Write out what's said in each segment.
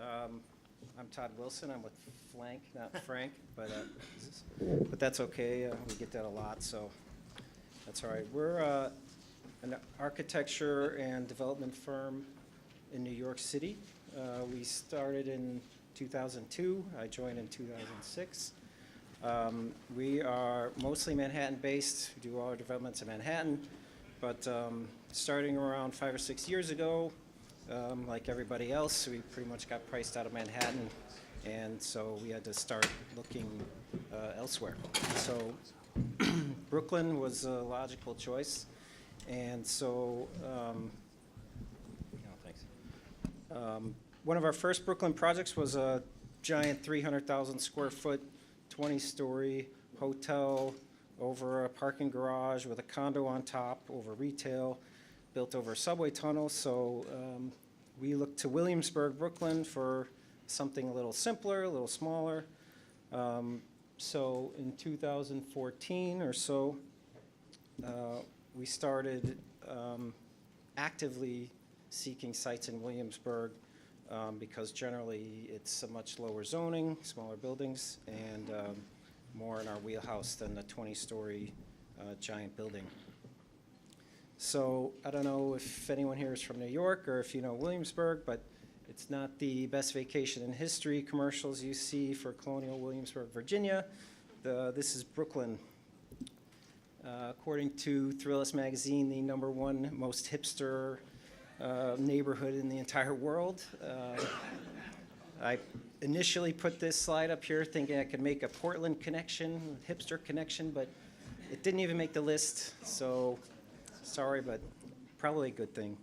I'm Todd Wilson. I'm with Flank, not Frank, but that's okay. We get that a lot, so that's all right. We're an architecture and development firm in New York City. We started in 2002. I joined in 2006. We are mostly Manhattan-based. We do all our developments in Manhattan, but starting around 5 or 6 years ago, like everybody else, we pretty much got priced out of Manhattan, and so we had to start looking elsewhere. So Brooklyn was a logical choice, and so one of our first Brooklyn projects was a giant 300,000 square foot, 20-story hotel over a parking garage with a condo on top, over retail, built over a subway tunnel. So we looked to Williamsburg, Brooklyn for something a little simpler, a little smaller. So in 2014 or so, we started actively seeking sites in Williamsburg because generally it's a much lower zoning, smaller buildings, and more in our wheelhouse than the 20-story giant building. So I don't know if anyone here is from New York or if you know Williamsburg, but it's not the best vacation in history commercials you see for colonial Williamsburg, Virginia. This is Brooklyn. According to Thrillist magazine, the #1 most hipster neighborhood in the entire world. I initially put this slide up here thinking I could make a Portland connection, hipster connection, but it didn't even make the list, so sorry, but probably a good thing.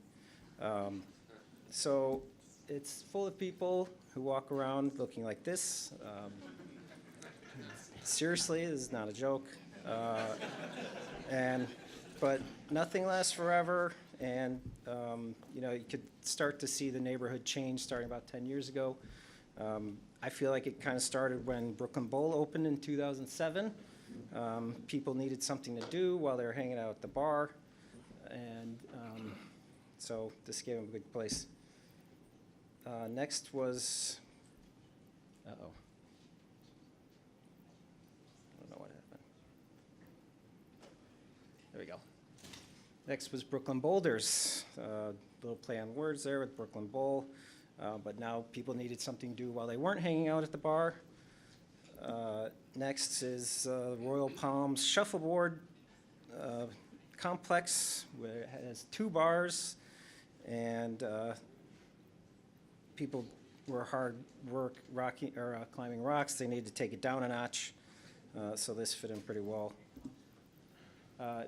So it's full of people who walk around looking like this. Seriously, this is not a joke. But nothing lasts forever, and you could start to see the neighborhood change starting about 10 years ago. I feel like it kind of started when Brooklyn Bowl opened in 2007. People needed something to do while they were hanging out at the bar, and so this gave them a good place. Next was, I don't know what happened. There we go. Next was Brooklyn Boulders. Little play on words there with Brooklyn Bowl, but now people needed something to do while they weren't hanging out at the bar. Next is Royal Palms Shuffleboard complex, where it has 2 bars, and people were hard work climbing rocks. They needed to take it down a notch, so this fit in pretty well.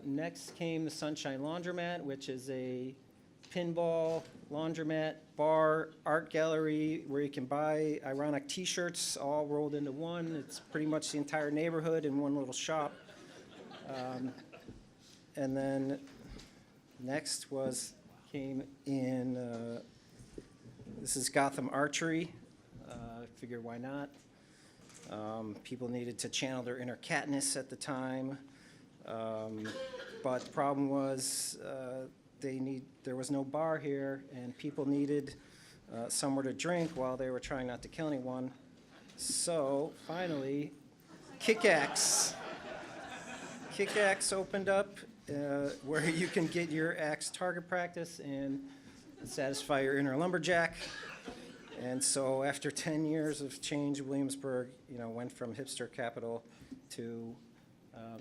Next came the Sunshine Laundromat, which is a pinball, laundromat, bar, art gallery where you can buy ironic t-shirts all rolled into one. It's pretty much the entire neighborhood in one little shop. And then next came in, this is Gotham Archery. I figured why not. People needed to channel their inner Katniss at the time. But the problem was there was no bar here, and people needed somewhere to drink while they were trying not to kill anyone. So finally, Kick-Axe. Kick-Axe opened up where you can get your axe target practice and satisfy your inner lumberjack. And so after 10 years of change, Williamsburg, went from hipster capital to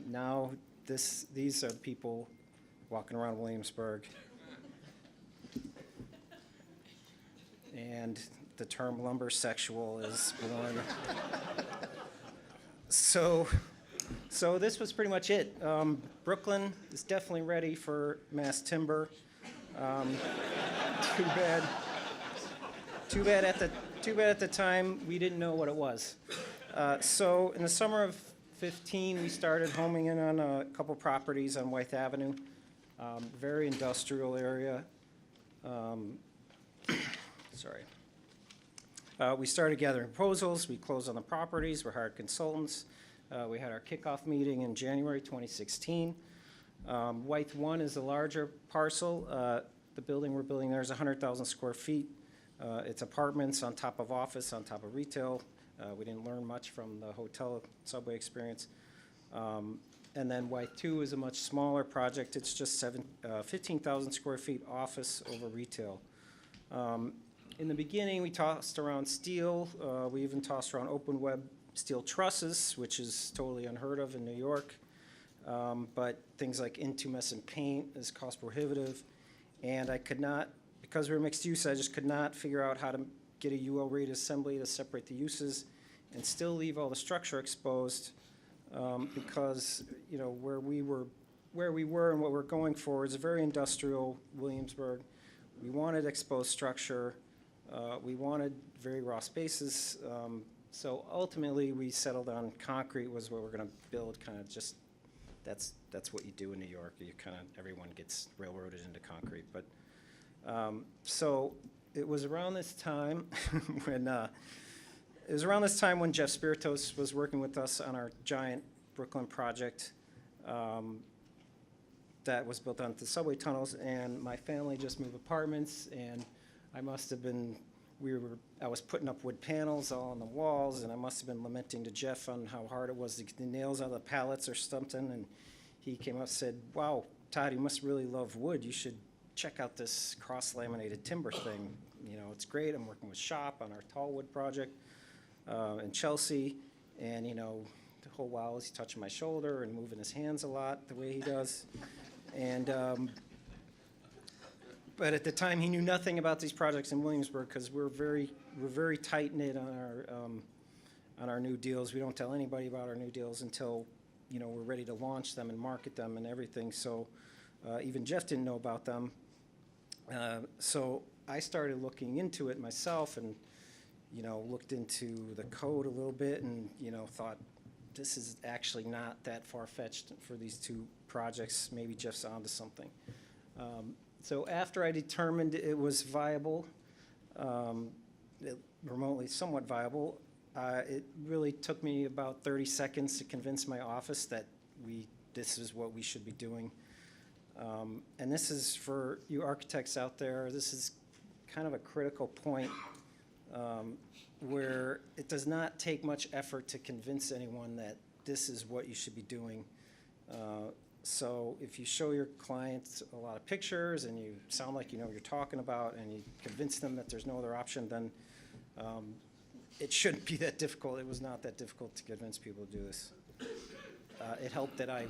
now these are people walking around Williamsburg. And the term lumbersexual is born. So this was pretty much it. Brooklyn is definitely ready for mass timber. Too bad at the time we didn't know what it was. So in the summer of 15, we started homing in on a couple properties on Wythe Avenue. Very industrial area. We started gathering proposals. We closed on the properties. We hired consultants. We had our kickoff meeting in January 2016. Wythe 1 is a larger parcel. The building we're building there is 100,000 square feet. It's apartments on top of office, on top of retail. We didn't learn much from the hotel subway experience. And then Wythe 2 is a much smaller project. It's just 15,000 square feet office over retail. In the beginning, we tossed around steel. We even tossed around open web steel trusses, which is totally unheard of in New York. But things like intumescent paint is cost prohibitive. And I could not, because we were mixed use, I just could not figure out how to get a UL rated assembly to separate the uses and still leave all the structure exposed. Because, you know, where we were and what we're going for is a very industrial Williamsburg. We wanted exposed structure. We wanted very raw spaces. So ultimately, we settled on concrete was what we're going to build. Kind of just that's what you do in New York. You kind of everyone gets railroaded into concrete. But so it was around this time when. It was around this time when Jeff Spiritos was working with us on our giant Brooklyn project that was built onto the subway tunnels, and my family just moved apartments, and I must have been, I was putting up wood panels all on the walls, and I must have been lamenting to Jeff on how hard it was to get the nails out of the pallets or something, and he came up and said, "Wow, Todd, you must really love wood. You should check out this cross-laminated timber thing. You know, it's great. I'm working with Shop on our tall wood project in Chelsea, and you know, the whole while he's touching my shoulder and moving his hands a lot the way he does, and but at the time he knew nothing about these projects in Williamsburg because we're very tight knit on our new deals. We don't tell anybody about our new deals until you know we're ready to launch them and market them and everything. So even Jeff didn't know about them. So I started looking into it myself and. You know, looked into the code a little bit and, you know, thought this is actually not that far-fetched for these two projects. Maybe Jeff's onto something. So after I determined it was viable, remotely somewhat viable, it really took me about 30 seconds to convince my office that this is what we should be doing. And this is for you architects out there, this is kind of a critical point where it does not take much effort to convince anyone that this is what you should be doing. So if you show your clients a lot of pictures and you sound like you know what you're talking about and you convince them that there's no other option, then it shouldn't be that difficult. It was not that difficult to convince people to do this. It helped that I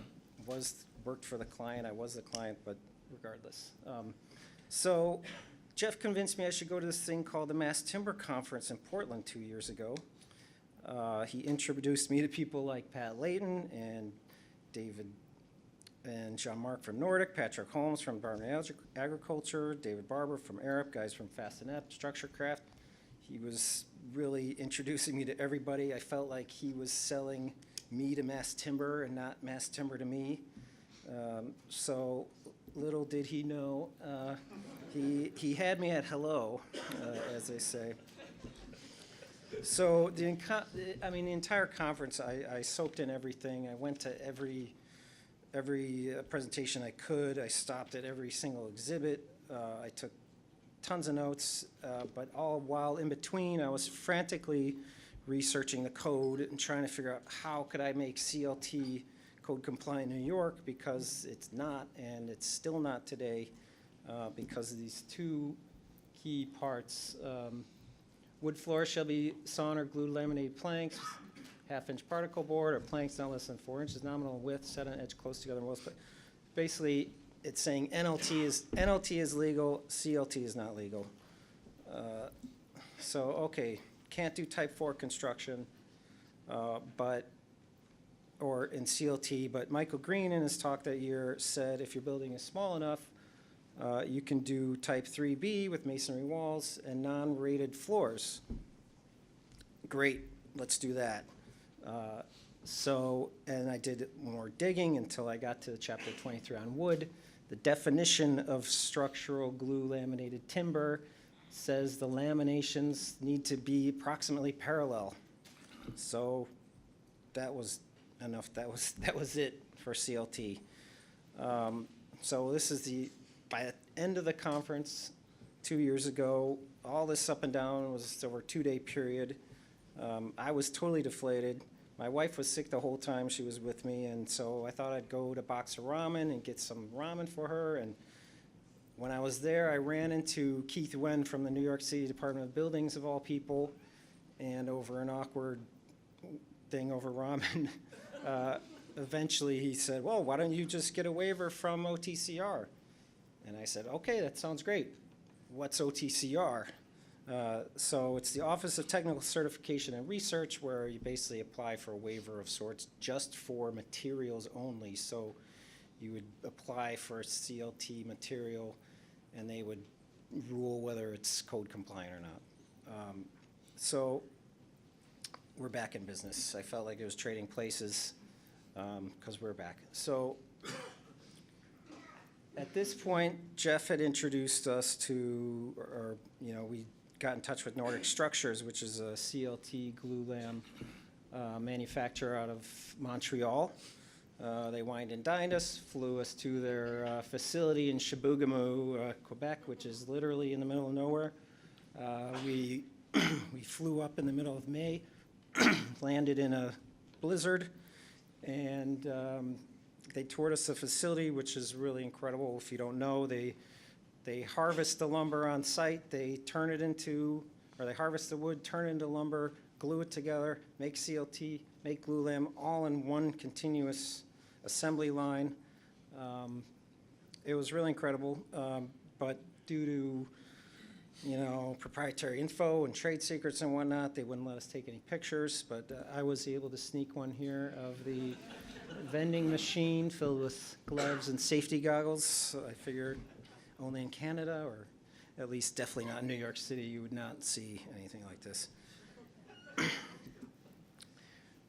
worked for the client. I was the client, but regardless. So Jeff convinced me I should go to this thing called the Mass Timber Conference in Portland 2 years ago. He introduced me to people like Pat Layton and David and Jean-Marc from Nordic, Patrick Holmes from Department of Agriculture, David Barber from Arup, guys from Fastenet, Structure Craft. He was really introducing me to everybody. I felt like he was selling me to Mass Timber and not Mass Timber to me. So little did he know, he had me at hello, as they say. So the entire conference, I soaked in everything. I went to every presentation I could. I stopped at every single exhibit. I took tons of notes, but all while in between, I was frantically researching the code and trying to figure out how could I make CLT code compliant in New York, because it's not, and it's still not today, because of these two key parts. Wood floors shall be sawn or glued laminated planks, half-inch particle board, or planks not less than 4 inches nominal width, set on edge close together. But basically, it's saying NLT is legal, CLT is not legal. So okay, can't do type 4 construction, or in CLT, but Michael Green in his talk that year said if your building is small enough, you can do type 3B with masonry walls and non-rated floors. Great, let's do that. And I did more digging until I got to chapter 23 on wood. The definition of structural glue laminated timber says the laminations need to be approximately parallel. So that was enough. That was it for CLT. So this is by the end of the conference 2 years ago, all this up and down. It was over a 2-day period. I was totally deflated. My wife was sick the whole time she was with me, and so I thought I'd go to Box of Ramen and get some ramen for her. And when I was there, I ran into Keith Wen from the New York City Department of Buildings, of all people, and over an awkward thing over ramen, eventually he said, well, why don't you just get a waiver from OTCR? And I said, okay, that sounds great. What's OTCR? So it's the Office of Technical Certification and Research, where you basically apply for a waiver of sorts just for materials only. So you would apply for a CLT material, and they would rule whether it's code compliant or not. So we're back in business. I felt like it was trading places because we're back. So at this point, Jeff had introduced us to, or we got in touch with Nordic Structures, which is a CLT glulam manufacturer out of Montreal. They wined and dined us, flew us to their facility in Chibougamau, Quebec, which is literally in the middle of nowhere. We flew up in the middle of May, landed in a blizzard, and they toured us the facility, which is really incredible. If you don't know, they harvest the lumber on site, they harvest the wood, turn it into lumber, glue it together, make CLT, make glulam, all in one continuous assembly line. It was really incredible, but due to proprietary info and trade secrets and whatnot, they wouldn't let us take any pictures, but I was able to sneak one here of the vending machine filled with gloves and safety goggles. So I figured only in Canada, or at least definitely not in New York City, you would not see anything like this.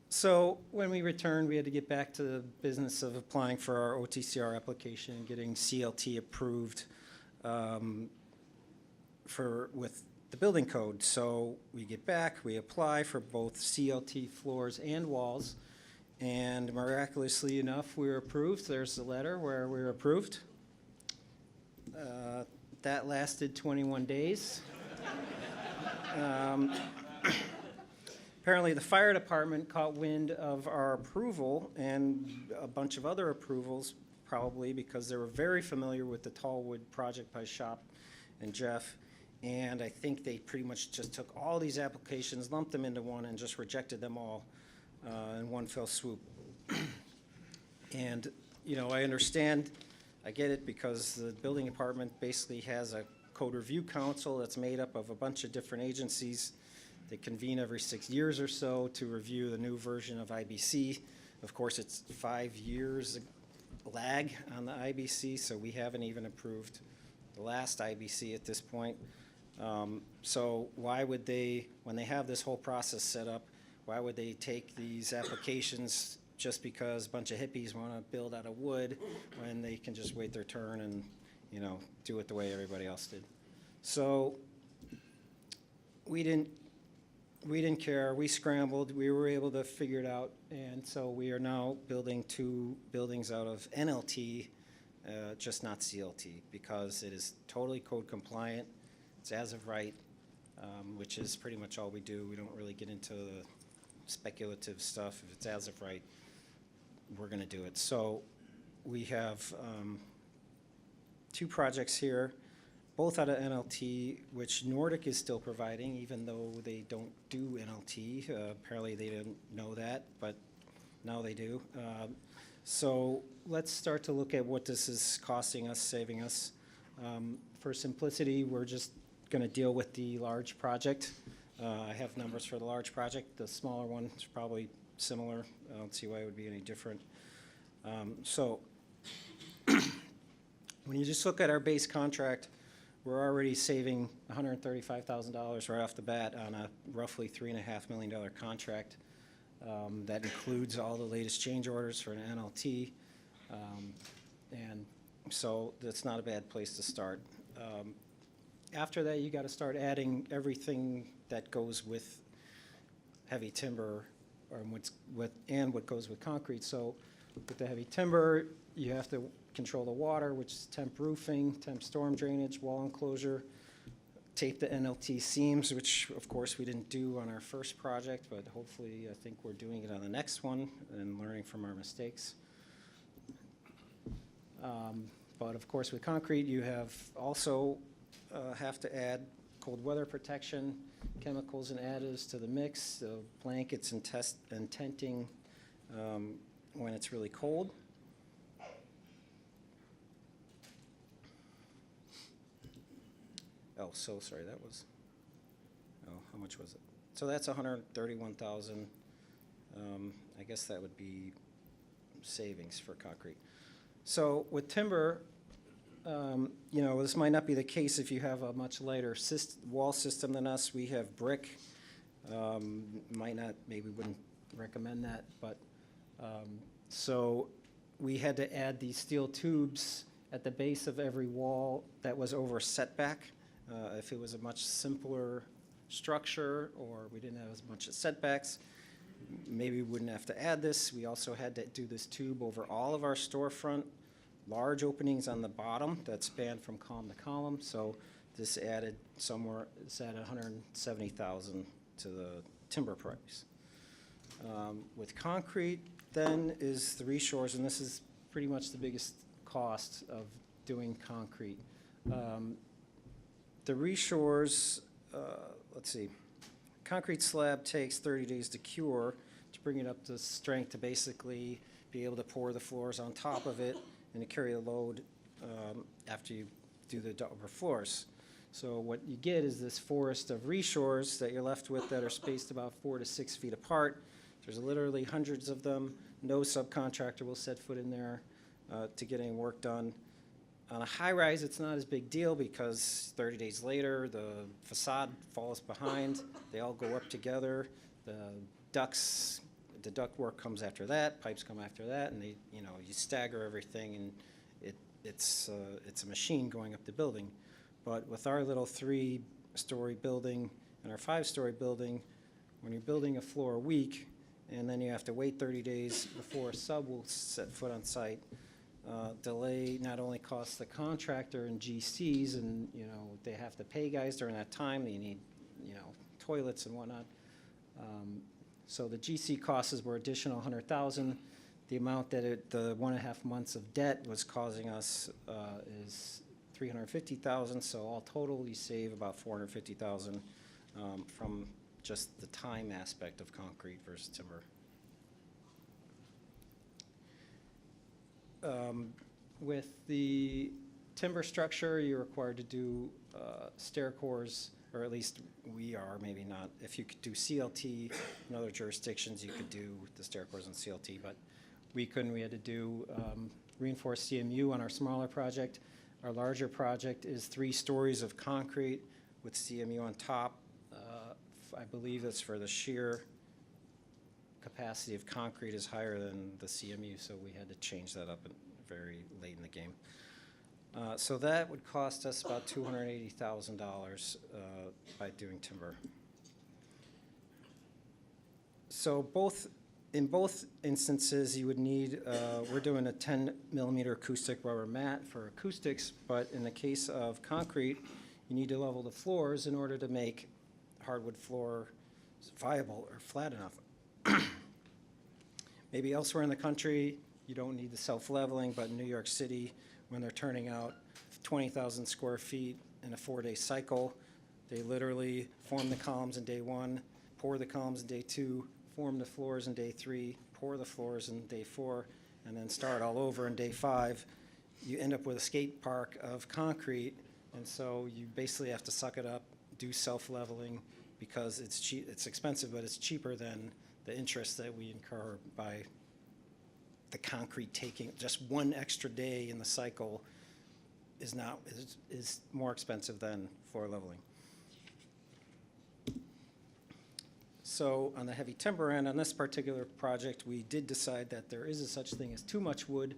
So when we returned, we had to get back to the business of applying for our OTCR application and getting CLT approved with the building code. So we get back, we apply for both CLT floors and walls, and miraculously enough, we were approved. There's the letter where we were approved. That lasted 21 days. Apparently, the fire department caught wind of our approval and a bunch of other approvals, probably because they were very familiar with the Tallwood project by Shop and Jeff. And I think they pretty much just took all these applications, lumped them into one, and just rejected them all in one fell swoop. And, I understand, I get it, because the building department basically has a code review council that's made up of a bunch of different agencies. They convene every 6 years or so to review the new version of IBC. Of course, it's 5 years lag on the IBC, so we haven't even approved the last IBC at this point. So why would they, when they have this whole process set up, why would they take these applications just because a bunch of hippies want to build out of wood when they can just wait their turn and, do it the way everybody else did? So we didn't care. We scrambled. We were able to figure it out, and so we are now building 2 buildings out of NLT, just not CLT, because it is totally code compliant. It's as of right, which is pretty much all we do. We don't really get into the speculative stuff. If it's as of right, we're going to do it. So we have 2 projects here, both out of NLT, which Nordic is still providing, even though they don't do NLT. Apparently they didn't know that, but now they do. So let's start to look at what this is costing us, saving us. For simplicity, we're just going to deal with the large project. I have numbers for the large project. The smaller one is probably similar. I don't see why it would be any different. So when you just look at our base contract, we're already saving $135,000 right off the bat on a roughly $3.5 million contract. That includes all the latest change orders for an NLT. And so that's not a bad place to start. After that, you got to start adding everything that goes with heavy timber and what goes with concrete. So with the heavy timber, you have to control the water, which is temp roofing, temp storm drainage, wall enclosure, tape the NLT seams, which of course we didn't do on our first project, but hopefully I think we're doing it on the next one and learning from our mistakes. But of course with concrete you have also have to add cold weather protection, chemicals and additives to the mix, blankets and tenting when it's really cold. Oh, so sorry, that was, oh, how much was it? So that's 131,000. I guess that would be savings for concrete. So with timber, you know, this might not be the case if you have a much lighter wall system than us. We have brick. Might not, maybe wouldn't recommend that, but so we had to add these steel tubes at the base of every wall that was over setback. If it was a much simpler structure or we didn't have as much setbacks, maybe we wouldn't have to add this. We also had to do this tube over all of our storefront, large openings on the bottom that span from column to column. So this added somewhere, it's at 170,000 to the timber price. With concrete then is the reshores, and this is pretty much the biggest cost of doing concrete. The reshores, let's see, concrete slab takes 30 days to cure to bring it up to strength to basically be able to pour the floors on top of it and to carry a load after you do the upper floors. So what you get is this forest of reshores that you're left with that are spaced about 4 to 6 feet apart. There's literally hundreds of them. No subcontractor will set foot in there to get any work done. On a high rise, it's not as big deal because 30 days later, the facade falls behind. They all go up together. The duct work comes after that, pipes come after that, and they, you know, you stagger everything, and it's a machine going up the building. But with our little 3-story building and our 5-story building, when you're building a floor a week, and then you have to wait 30 days before a sub will set foot on site, delay not only costs the contractor and GCs, and you know they have to pay guys during that time. You need, you know, toilets and whatnot. So the GC costs were additional 100,000. The amount that the 1.5 months of debt was causing us is 350,000. So all total, you save about 450,000 from just the time aspect of concrete versus timber. With the timber structure, you're required to do stair cores, or at least we are, maybe not. If you could do CLT in other jurisdictions, you could do the stair cores on CLT, but we couldn't. We had to do reinforced CMU on our smaller project. Our larger project is 3 stories of concrete with CMU on top. I believe that's for the sheer capacity of concrete is higher than the CMU, so we had to change that up very late in the game. So that would cost us about $280,000 by doing timber. So in both instances, you would need, we're doing a 10mm acoustic rubber mat for acoustics, but in the case of concrete, you need to level the floors in order to make hardwood floor viable or flat enough. Maybe elsewhere in the country, you don't need the self-leveling, but in New York City, when they're turning out 20,000 square feet in a 4-day cycle, they literally form the columns in day 1, pour the columns in day 2, form the floors in day 3, pour the floors in day 4, and then start all over in day 5. You end up with a skate park of concrete, and so you basically have to suck it up, do self-leveling, because it's cheap, it's expensive, but it's cheaper than the interest that we incur by the concrete taking just 1 extra day in the cycle is more expensive than floor leveling. So on the heavy timber end, on this particular project, we did decide that there is a such thing as too much wood.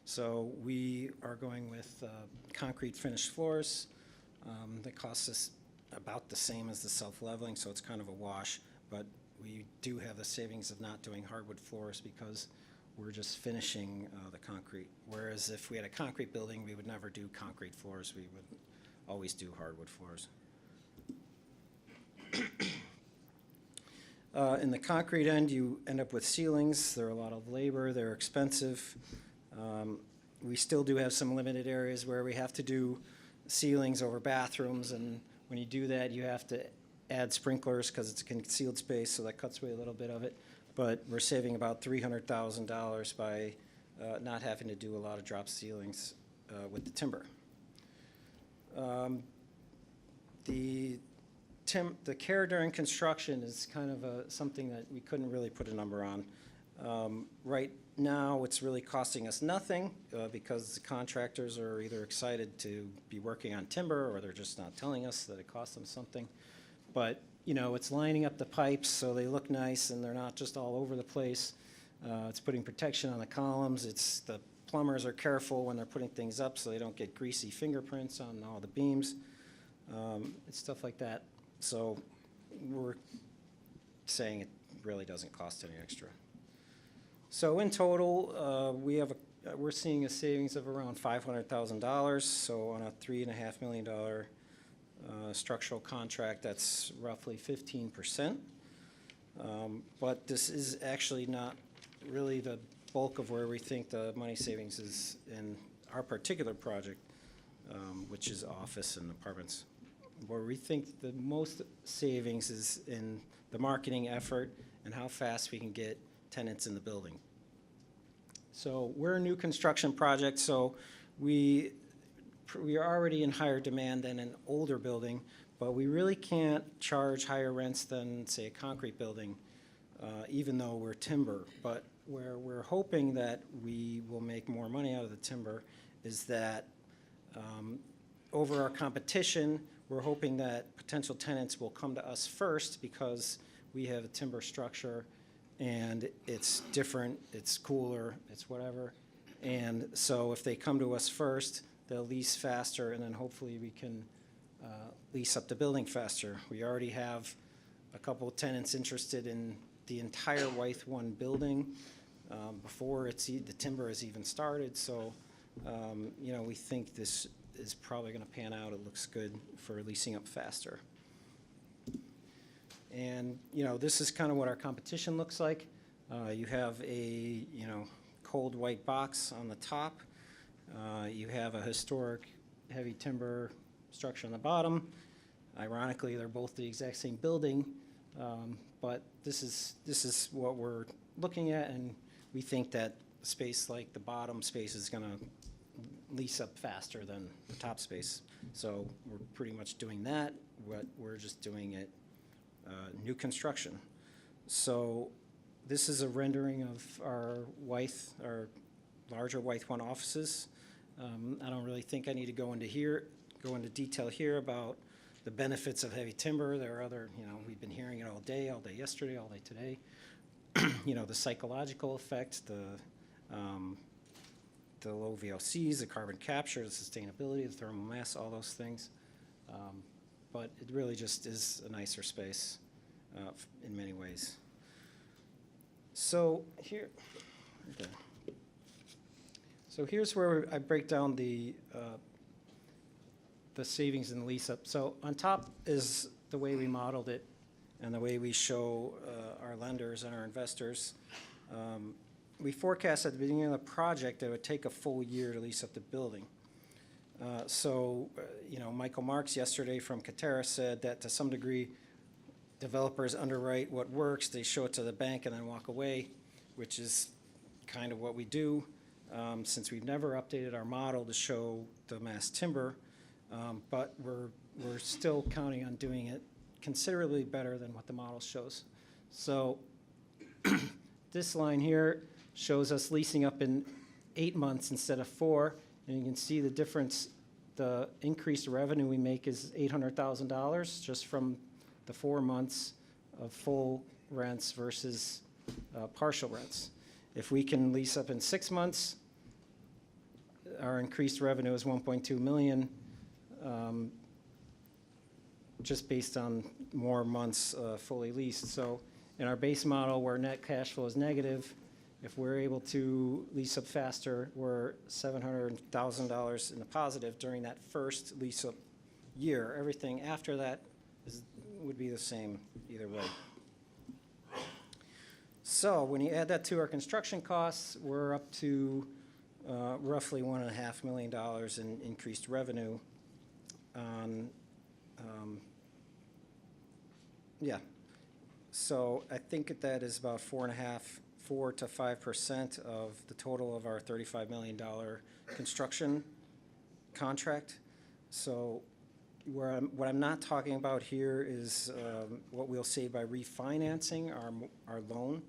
So we are going with concrete finished floors. That costs us about the same as the self-leveling, so it's kind of a wash. But we do have the savings of not doing hardwood floors because we're just finishing the concrete. Whereas if we had a concrete building, we would never do concrete floors. We would always do hardwood floors. In the concrete end, you end up with ceilings. They're a lot of labor. They're expensive. We still do have some limited areas where we have to do ceilings over bathrooms, and when you do that, you have to add sprinklers because it's a concealed space, so that cuts away a little bit of it. But we're saving about $300,000 by not having to do a lot of drop ceilings with the timber. The care during construction is kind of something that we couldn't really put a number on. Right now, it's really costing us nothing because the contractors are either excited to be working on timber or they're just not telling us that it costs them something. But, you know, it's lining up the pipes so they look nice and they're not just all over the place. It's putting protection on the columns. It's the plumbers are careful when they're putting things up so they don't get greasy fingerprints on all the beams. It's stuff like that. So we're saying it really doesn't cost any extra. So in total, we're seeing a savings of around $500,000. So on a $3.5 million structural contract, that's roughly 15%. But this is actually not really the bulk of where we think the money savings is in our particular project, which is office and apartments. Where we think the most savings is in the marketing effort and how fast we can get tenants in the building. So we're a new construction project, so we are already in higher demand than an older building, but we really can't charge higher rents than, say, a concrete building, even though we're timber. But where we're hoping that we will make more money out of the timber is that over our competition, we're hoping that potential tenants will come to us first because we have a timber structure and it's different, it's cooler, it's whatever. And so if they come to us first, they'll lease faster, and then hopefully we can lease up the building faster. We already have a couple of tenants interested in the entire Wythe 1 building before the timber has even started. So, you know, we think this is probably going to pan out. It looks good for leasing up faster. And, you know, this is kind of what our competition looks like. You have a, you know, cold white box on the top. You have a historic heavy timber structure on the bottom. Ironically, they're both the exact same building, but this is what we're looking at, and we think that a space like the bottom space is going to lease up faster than the top space. So we're pretty much doing that. We're just doing it new construction. So this is a rendering of our larger Wythe 1 offices. I don't really think I need to go into detail here about the benefits of heavy timber. There are other, you know, we've been hearing it all day yesterday, all day today. You know, the psychological effect, the low VOCs, the carbon capture, the sustainability, the thermal mass, all those things. But it really just is a nicer space in many ways. So here, okay. So here's where I break down the savings and the lease up. So on top is the way we modeled it and the way we show our lenders and our investors. We forecast at the beginning of the project that it would take a full year to lease up the building. You know, Michael Marks yesterday from Katera said that to some degree, developers underwrite what works, they show it to the bank and then walk away, which is kind of what we do. Since we've never updated our model to show the mass timber, but we're still counting on doing it considerably better than what the model shows. So this line here shows us leasing up in 8 months instead of 4, and you can see the difference. The increased revenue we make is $800,000 just from the 4 months of full rents versus partial rents. If we can lease up in 6 months, our increased revenue is $1.2 million, just based on more months fully leased. So in our base model where net cash flow is negative, if we're able to lease up faster, we're $700,000 in the positive during that first lease up year. Everything after that would be the same either way. So when you add that to our construction costs, we're up to roughly $1.5 million in increased revenue on, yeah. So I think that is about 4 to 5% of the total of our $35 million construction contract. So what I'm not talking about here is what we'll save by refinancing our loan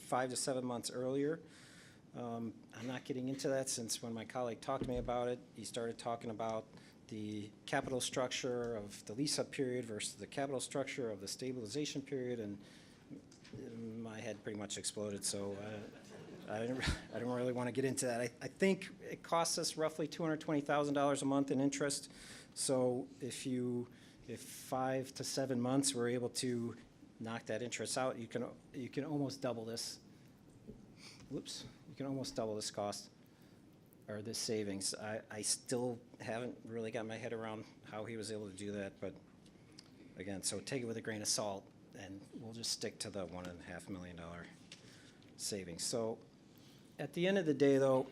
5 to 7 months earlier. I'm not getting into that since when my colleague talked to me about it, he started talking about the capital structure of the lease-up period versus the capital structure of the stabilization period, and my head pretty much exploded, so I don't really want to get into that. I think it costs us roughly $220,000 a month in interest, so if 5 to 7 months we're able to knock that interest out, you can almost double this. Whoops. You can almost double this cost or this savings. I still haven't really got my head around how he was able to do that, but again, so take it with a grain of salt, and we'll just stick to the $1.5 million savings. So at the end of the day, though,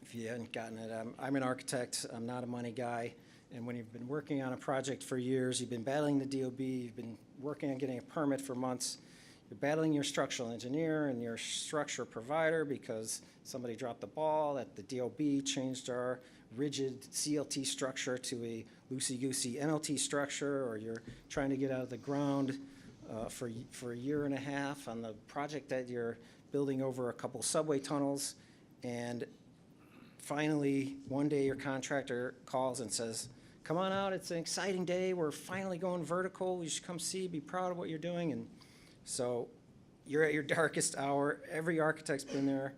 if you hadn't gotten it, I'm an architect. I'm not a money guy, and when you've been working on a project for years, you've been battling the DOB, you've been working on getting a permit for months, you're battling your structural engineer and your structure provider because somebody dropped the ball, that the DOB changed our rigid CLT structure to a loosey-goosey NLT structure, or you're trying to get out of the ground for a year and a half on the project that you're building over a couple subway tunnels, and finally, one day your contractor calls and says, come on out, it's an exciting day, we're finally going vertical, you should come see, be proud of what you're doing. And so you're at your darkest hour. Every architect's been there.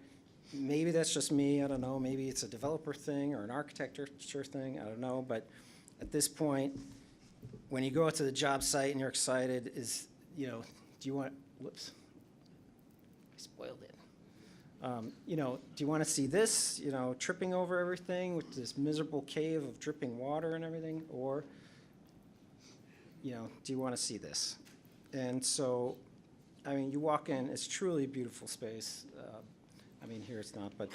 Maybe that's just me, I don't know. Maybe it's a developer thing or an architecture thing, I don't know. But at this point, when you go out to the job site and you're excited, do you want, whoops, I spoiled it. Do you want to see this, tripping over everything with this miserable cave of dripping water and everything? Or, do you want to see this? And so, you walk in, it's truly a beautiful space. Here it's not, but,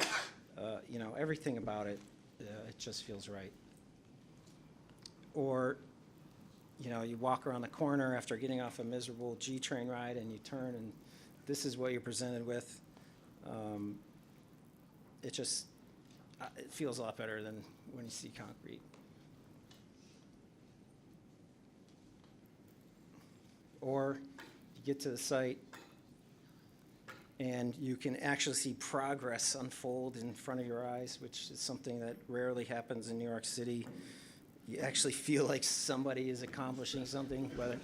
everything about it, it just feels right. Or, you walk around the corner after getting off a miserable G train ride and you turn and this is what you're presented with. It feels a lot better than when you see concrete. Or you get to the site and you can actually see progress unfold in front of your eyes, which is something that rarely happens in New York City. You actually feel like somebody is accomplishing something, but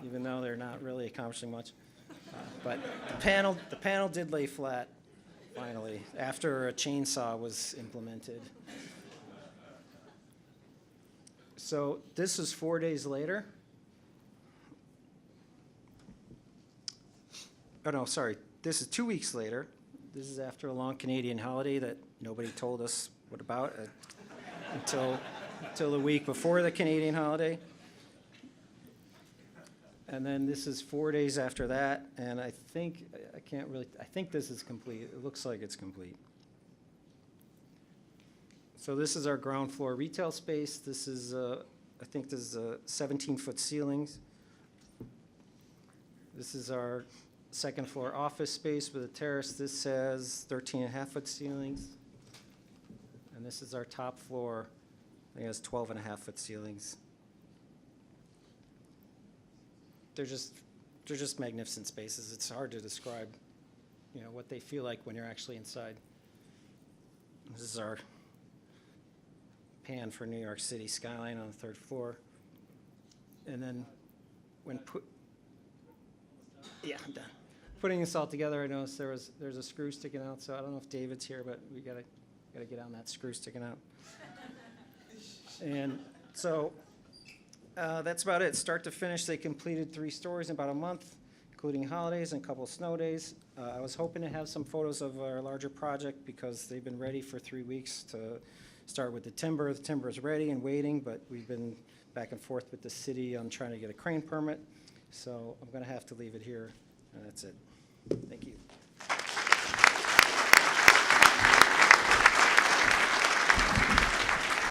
even though they're not really accomplishing much. But the panel did lay flat, finally, after a chainsaw was implemented. So this is 4 days later. Oh, no, sorry. This is 2 weeks later. This is after a long Canadian holiday that nobody told us what about until the week before the Canadian holiday. And then this is 4 days after that, and I think this is complete. It looks like it's complete. So this is our ground floor retail space. This is, I think this is 17-foot ceilings. This is our second floor office space with a terrace. This has 13.5-foot ceilings. And this is our top floor. I think it has 12.5-foot ceilings. They're just magnificent spaces. It's hard to describe, what they feel like when you're actually inside. This is our pan for New York City skyline on the 3rd floor. And then I'm done. Putting this all together, I noticed there's a screw sticking out, so I don't know if David's here, but we gotta get on that screw sticking out. And so that's about it. Start to finish, they completed 3 stories in about a month, including holidays and a couple of snow days. I was hoping to have some photos of our larger project because they've been ready for 3 weeks to start with the timber. The timber is ready and waiting, but we've been back and forth with the city on trying to get a crane permit. So I'm going to have to leave it here. That's it. Thank you.